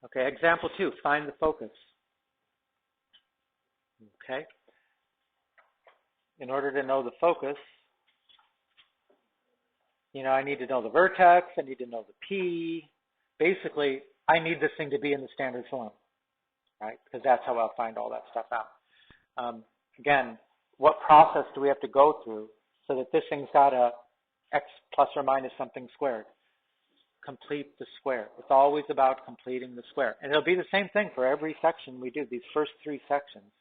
Okay, example 2, find the focus. Okay. In order to know the focus, I need to know the vertex, I need to know the P. Basically, I need this thing to be in the standard form, right? Because that's how I'll find all that stuff out. Again, what process do we have to go through so that this thing's got a x plus or minus something squared? Complete the square. It's always about completing the square. And it'll be the same thing for every section we do, these first 3 sections.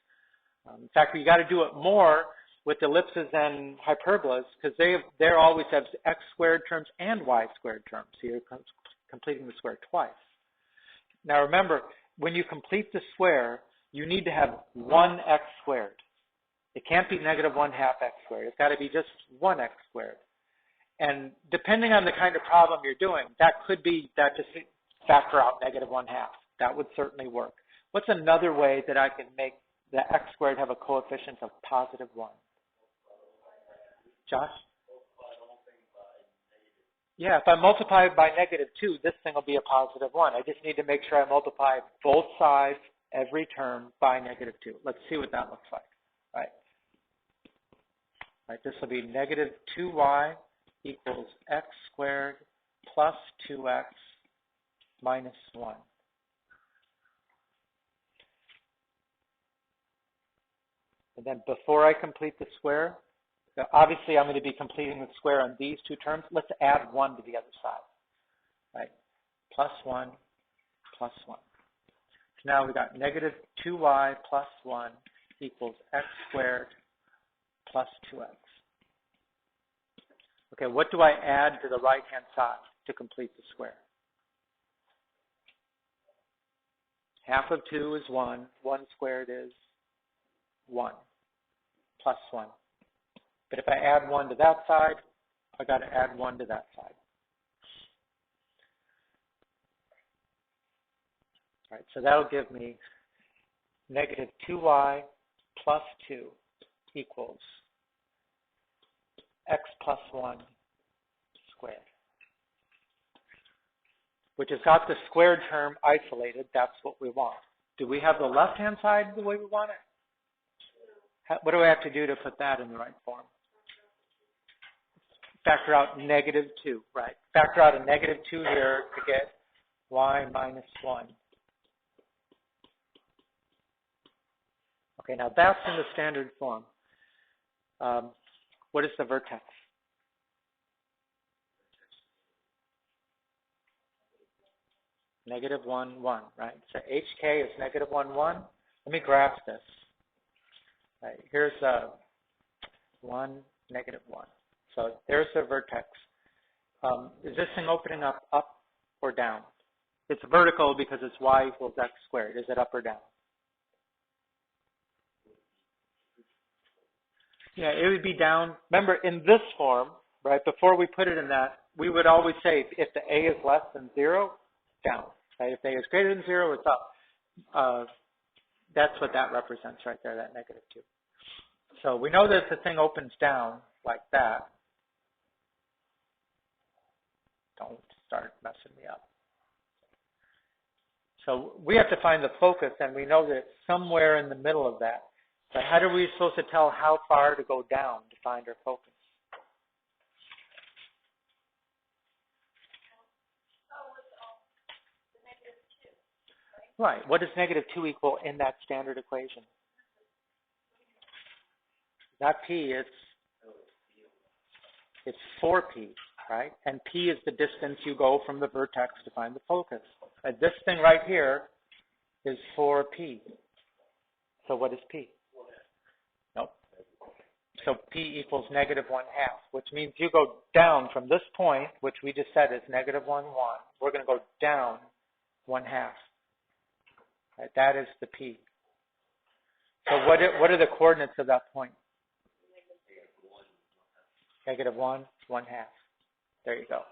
In fact, you got to do it more with ellipses and hyperbolas because they always have x squared terms and y squared terms. So you're completing the square twice. Now remember, when you complete the square, you need to have 1x squared. It can't be negative 1/2 x squared. It's got to be just 1x squared. And depending on the kind of problem you're doing, that could be that just factor out negative 1/2. That would certainly work. What's another way that I can make the x squared have a coefficient of positive 1? Josh? Yeah, if I multiply it by negative 2, this thing will be a positive 1. I just need to make sure I multiply both sides, every term, by negative 2. Let's see what that looks like. Right, this will be negative 2y equals x squared plus 2x minus 1. And then before I complete the square, obviously I'm going to be completing the square on these 2 terms. Let's add 1 to the other side. Right? Plus 1, plus 1. So now we've got negative 2y plus 1 equals x squared plus 2x. Okay, what do I add to the right-hand side to complete the square? Half of 2 is 1. 1 squared is 1 plus 1. But if I add 1 to that side, I got to add 1 to that side. All right, so that'll give me negative 2y plus 2 equals x plus 1 squared, which has got the squared term isolated. That's what we want. Do we have the left-hand side the way we want it? What do I have to do to put that in the right form? Factor out negative 2, right? Factor out a negative 2 here to get y minus 1. Okay, now that's in the standard form. What is the vertex? Negative 1, 1, right? So HK is negative 1, 1. Let me graph this. Right, here's 1, negative 1. So there's the vertex. Is this thing opening up or down? It's vertical because it's y equals x squared. Is it up or down? Yeah, it would be down. Remember, in this form, right, before we put it in that, we would always say if the a is less than 0, down. Right? If a is greater than 0, it's up. That's what that represents right there, that negative 2. So we know that if the thing opens down like that, don't start messing me up. So we have to find the focus, and we know that it's somewhere in the middle of that. But how are we supposed to tell how far to go down to find our focus? Right. What does negative 2 equal in that standard equation? Not p, it's 4p, right? And p is the distance you go from the vertex to find the focus. This thing right here is 4p. So what is p? Nope. So p equals negative 1/2, which means you go down from this point, which we just said is negative 1, 1. We're going to go down 1/2. Right? That is the p. So what are the coordinates of that point? Negative 1, 1/2. There you go.